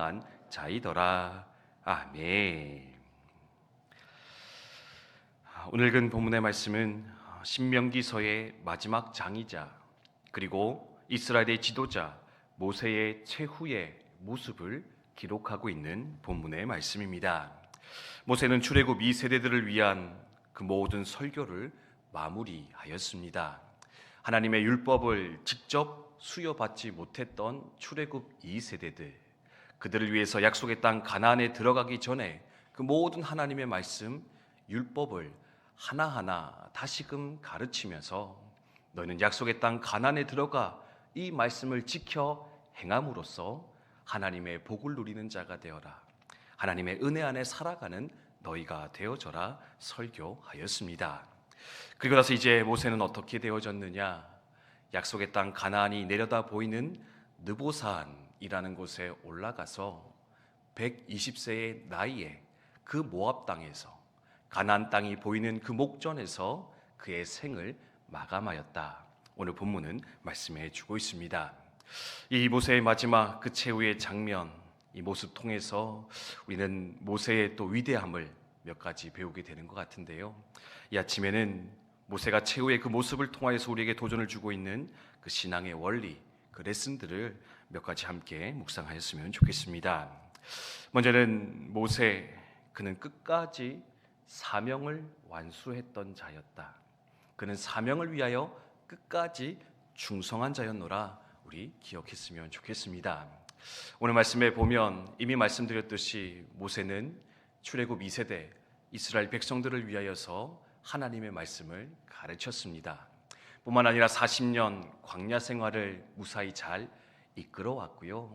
행한 자이더라. 아멘. 오늘 읽은 본문의 말씀은 신명기서의 마지막 장이자 그리고 이스라엘의 지도자 모세의 최후의 모습을 기록하고 있는 본문의 말씀입니다. 모세는 출애굽 2세대들을 위한 그 모든 설교를 마무리하였습니다. 하나님의 율법을 직접 수여받지 못했던 출애굽 2세대들, 그들을 위해서 약속의 땅 가나안에 들어가기 전에 그 모든 하나님의 말씀, 율법을 하나하나 다시금 가르치면서 너희는 약속의 땅 가나안에 들어가 이 말씀을 지켜 행함으로써 하나님의 복을 누리는 자가 되어라. 하나님의 은혜 안에 살아가는 너희가 되어져라 설교하였습니다. 그리고 나서 이제 모세는 어떻게 되어졌느냐? 약속의 땅 가나안이 내려다 보이는 느보산이라는 곳에 올라가서 120세의 나이에 그 모압 땅에서 가나안 땅이 보이는 그 목전에서 그의 생을 마감하였다. 오늘 본문은 말씀해 주고 있습니다. 이 모세의 마지막 그 최후의 장면, 이 모습 통해서 우리는 모세의 또 위대함을 몇 가지 배우게 되는 것 같은데요. 이 아침에는 모세가 최후의 그 모습을 통하여서 우리에게 도전을 주고 있는 그 신앙의 원리, 그 레슨들을 몇 가지 함께 묵상하였으면 좋겠습니다. 먼저는 모세, 그는 끝까지 사명을 완수했던 자였다. 그는 사명을 위하여 끝까지 충성한 자였노라. 우리 기억했으면 좋겠습니다. 오늘 말씀에 보면 이미 말씀드렸듯이 모세는 출애굽 2세대 이스라엘 백성들을 위하여서 하나님의 말씀을 가르쳤습니다. 뿐만 아니라 40년 광야 생활을 무사히 잘 이끌어왔고요.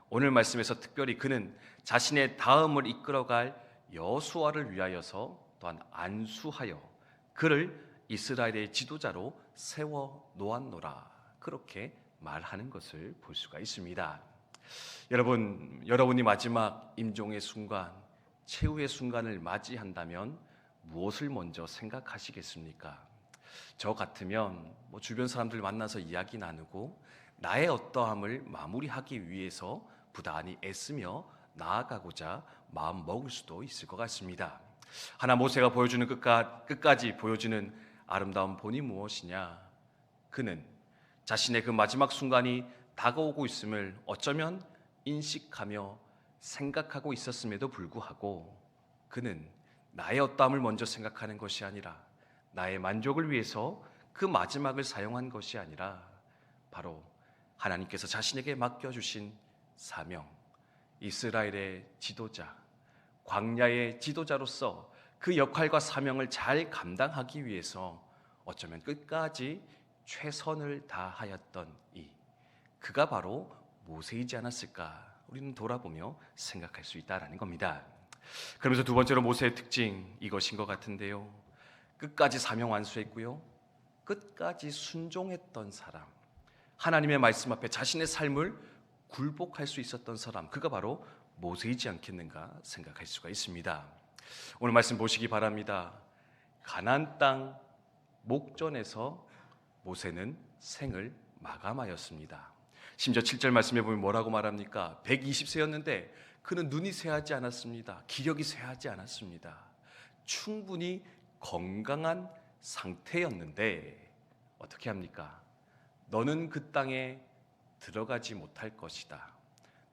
오늘 말씀에서 특별히 그는 자신의 다음을 이끌어갈 여수아를 위하여서 또한 안수하여 그를 이스라엘의 지도자로 세워 놓았노라. 그렇게 말하는 것을 볼 수가 있습니다. 여러분이 마지막 임종의 순간, 최후의 순간을 맞이한다면 무엇을 먼저 생각하시겠습니까? 저 같으면 주변 사람들 만나서 이야기 나누고 나의 어떠함을 마무리하기 위해서 부단히 애쓰며 나아가고자 마음 먹을 수도 있을 것 같습니다. 하나 모세가 보여주는 끝까지 보여주는 아름다운 본이 무엇이냐? 그는 자신의 그 마지막 순간이 다가오고 있음을 어쩌면 인식하며 생각하고 있었음에도 불구하고 그는 나의 어떠함을 먼저 생각하는 것이 아니라 나의 만족을 위해서 그 마지막을 사용한 것이 아니라 바로 하나님께서 자신에게 맡겨주신 사명, 이스라엘의 지도자, 광야의 지도자로서 그 역할과 사명을 잘 감당하기 위해서 어쩌면 끝까지 최선을 다하였던 그가 바로 모세이지 않았을까? 우리는 돌아보며 생각할 수 있다라는 겁니다. 그러면서 두 번째로 모세의 특징 이것인 것 같은데요. 끝까지 사명 완수했고요. 끝까지 순종했던 사람, 하나님의 말씀 앞에 자신의 삶을 굴복할 수 있었던 사람, 그가 바로 모세이지 않겠는가 생각할 수가 있습니다. 오늘 말씀 보시기 바랍니다. 가나안 땅 목전에서 모세는 생을 마감하였습니다. 심지어 7절 말씀에 보면 뭐라고 말합니까? 120세였는데 그는 눈이 쇠하지 않았습니다. 기력이 쇠하지 않았습니다. 충분히 건강한 상태였는데 어떻게 합니까? 너는 그 땅에 들어가지 못할 것이다.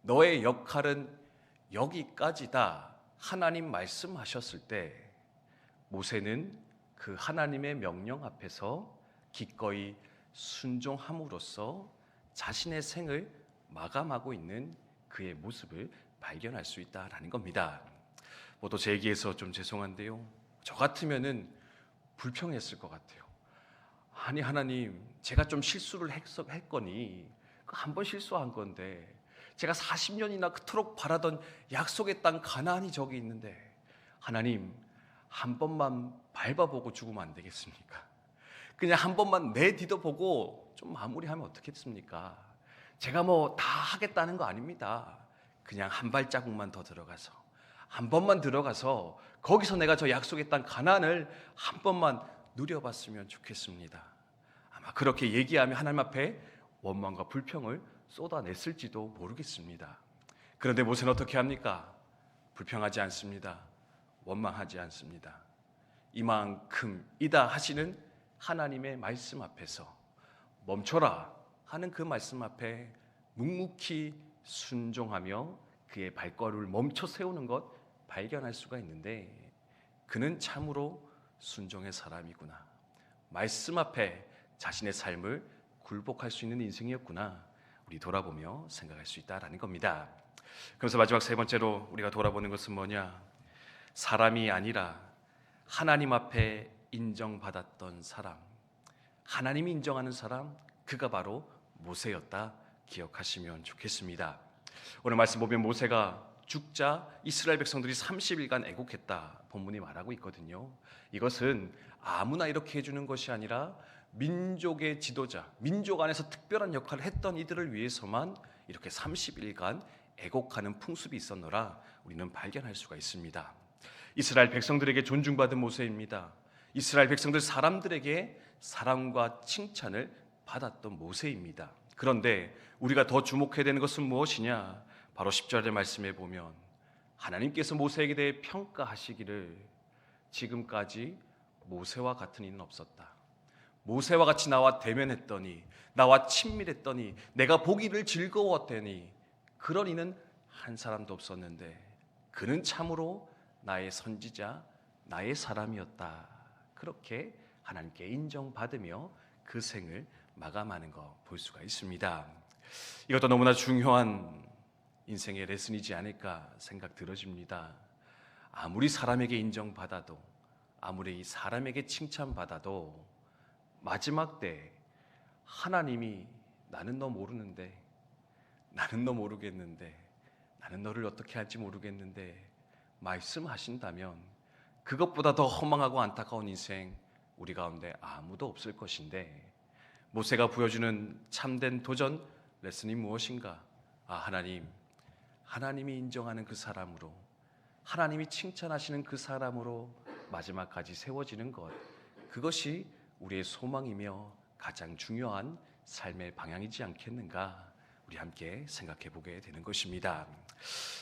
너의 역할은 여기까지다. 하나님 말씀하셨을 때 모세는 그 하나님의 명령 앞에서 기꺼이 순종함으로써 자신의 생을 마감하고 있는 그의 모습을 발견할 수 있다라는 겁니다. 또 제 얘기해서 좀 죄송한데요. 저 같으면은 불평했을 것 같아요. 아니 하나님, 제가 좀 실수를 했거니 한 번 실수한 건데 제가 40년이나 그토록 바라던 약속의 땅 가나안이 저기 있는데 하나님 한 번만 밟아보고 죽으면 안 되겠습니까? 그냥 한 번만 내디뎌보고 좀 마무리하면 어떻겠습니까? 제가 다 하겠다는 거 아닙니다. 그냥 한 발자국만 더 들어가서 한 번만 들어가서 거기서 내가 저 약속의 땅 가나안을 한 번만 누려봤으면 좋겠습니다. 아마 그렇게 얘기하며 하나님 앞에 원망과 불평을 쏟아냈을지도 모르겠습니다. 그런데 모세는 어떻게 합니까? 불평하지 않습니다. 원망하지 않습니다. 이만큼이다 하시는 하나님의 말씀 앞에서 멈춰라 하는 그 말씀 앞에 묵묵히 순종하며 그의 발걸음을 멈춰 세우는 것 발견할 수가 있는데, 그는 참으로 순종의 사람이구나, 말씀 앞에 자신의 삶을 굴복할 수 있는 인생이었구나, 우리 돌아보며 생각할 수 있다라는 겁니다. 그래서 마지막 세 번째로 우리가 돌아보는 것은 뭐냐? 사람이 아니라 하나님 앞에 인정받았던 사람, 하나님이 인정하는 사람, 그가 바로 모세였다 기억하시면 좋겠습니다. 오늘 말씀 보면 모세가 죽자 이스라엘 백성들이 30일간 애곡했다 본문이 말하고 있거든요. 이것은 아무나 이렇게 해주는 것이 아니라 민족의 지도자, 민족 안에서 특별한 역할을 했던 이들을 위해서만 이렇게 30일간 애곡하는 풍습이 있었노라 우리는 발견할 수가 있습니다. 이스라엘 백성들에게 존중받은 모세입니다. 이스라엘 백성들 사람들에게 사랑과 칭찬을 받았던 모세입니다. 그런데 우리가 더 주목해야 되는 것은 무엇이냐? 바로 10절의 말씀에 보면 하나님께서 모세에게 대해 평가하시기를 지금까지 모세와 같은 이는 없었다. 모세와 같이 나와 대면했더니, 나와 친밀했더니, 내가 보기를 즐거웠더니 그런 이는 한 사람도 없었는데 그는 참으로 나의 선지자, 나의 사람이었다. 그렇게 하나님께 인정받으며 그 생을 마감하는 거 볼 수가 있습니다. 이것도 너무나 중요한 인생의 레슨이지 않을까 생각 들어집니다. 아무리 사람에게 인정받아도, 아무리 사람에게 칭찬받아도 마지막 때 하나님이 나는 너 모르는데, 나는 너 모르겠는데, 나는 너를 어떻게 할지 모르겠는데 말씀하신다면 그것보다 더 허망하고 안타까운 인생 우리 가운데 아무도 없을 것인데, 모세가 보여주는 참된 도전 레슨이 무엇인가? 하나님이 인정하는 그 사람으로, 하나님이 칭찬하시는 그 사람으로 마지막까지 세워지는 것, 그것이 우리의 소망이며 가장 중요한 삶의 방향이지 않겠는가? 우리 함께 생각해 보게 되는 것입니다.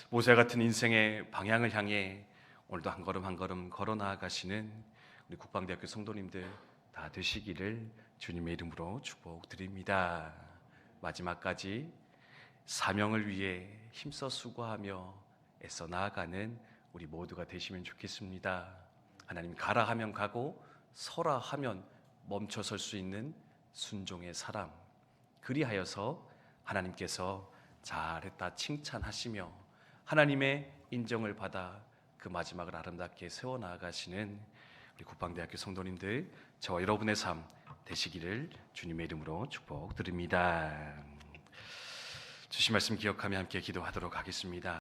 모세 같은 인생의 방향을 향해 오늘도 한 걸음 한 걸음 걸어 나아가시는 우리 국방대학교 성도님들 다 되시기를 주님의 이름으로 축복드립니다. 마지막까지 사명을 위해 힘써 수고하며 애써 나아가는 우리 모두가 되시면 좋겠습니다. 하나님 가라 하면 가고 서라 하면 멈춰설 수 있는 순종의 사람, 그리하여서 하나님께서 잘했다 칭찬하시며 하나님의 인정을 받아 그 마지막을 아름답게 세워나가시는 우리 국방대학교 성도님들, 저와 여러분의 삶 되시기를 주님의 이름으로 축복드립니다. 주신 말씀 기억하며 함께 기도하도록 하겠습니다.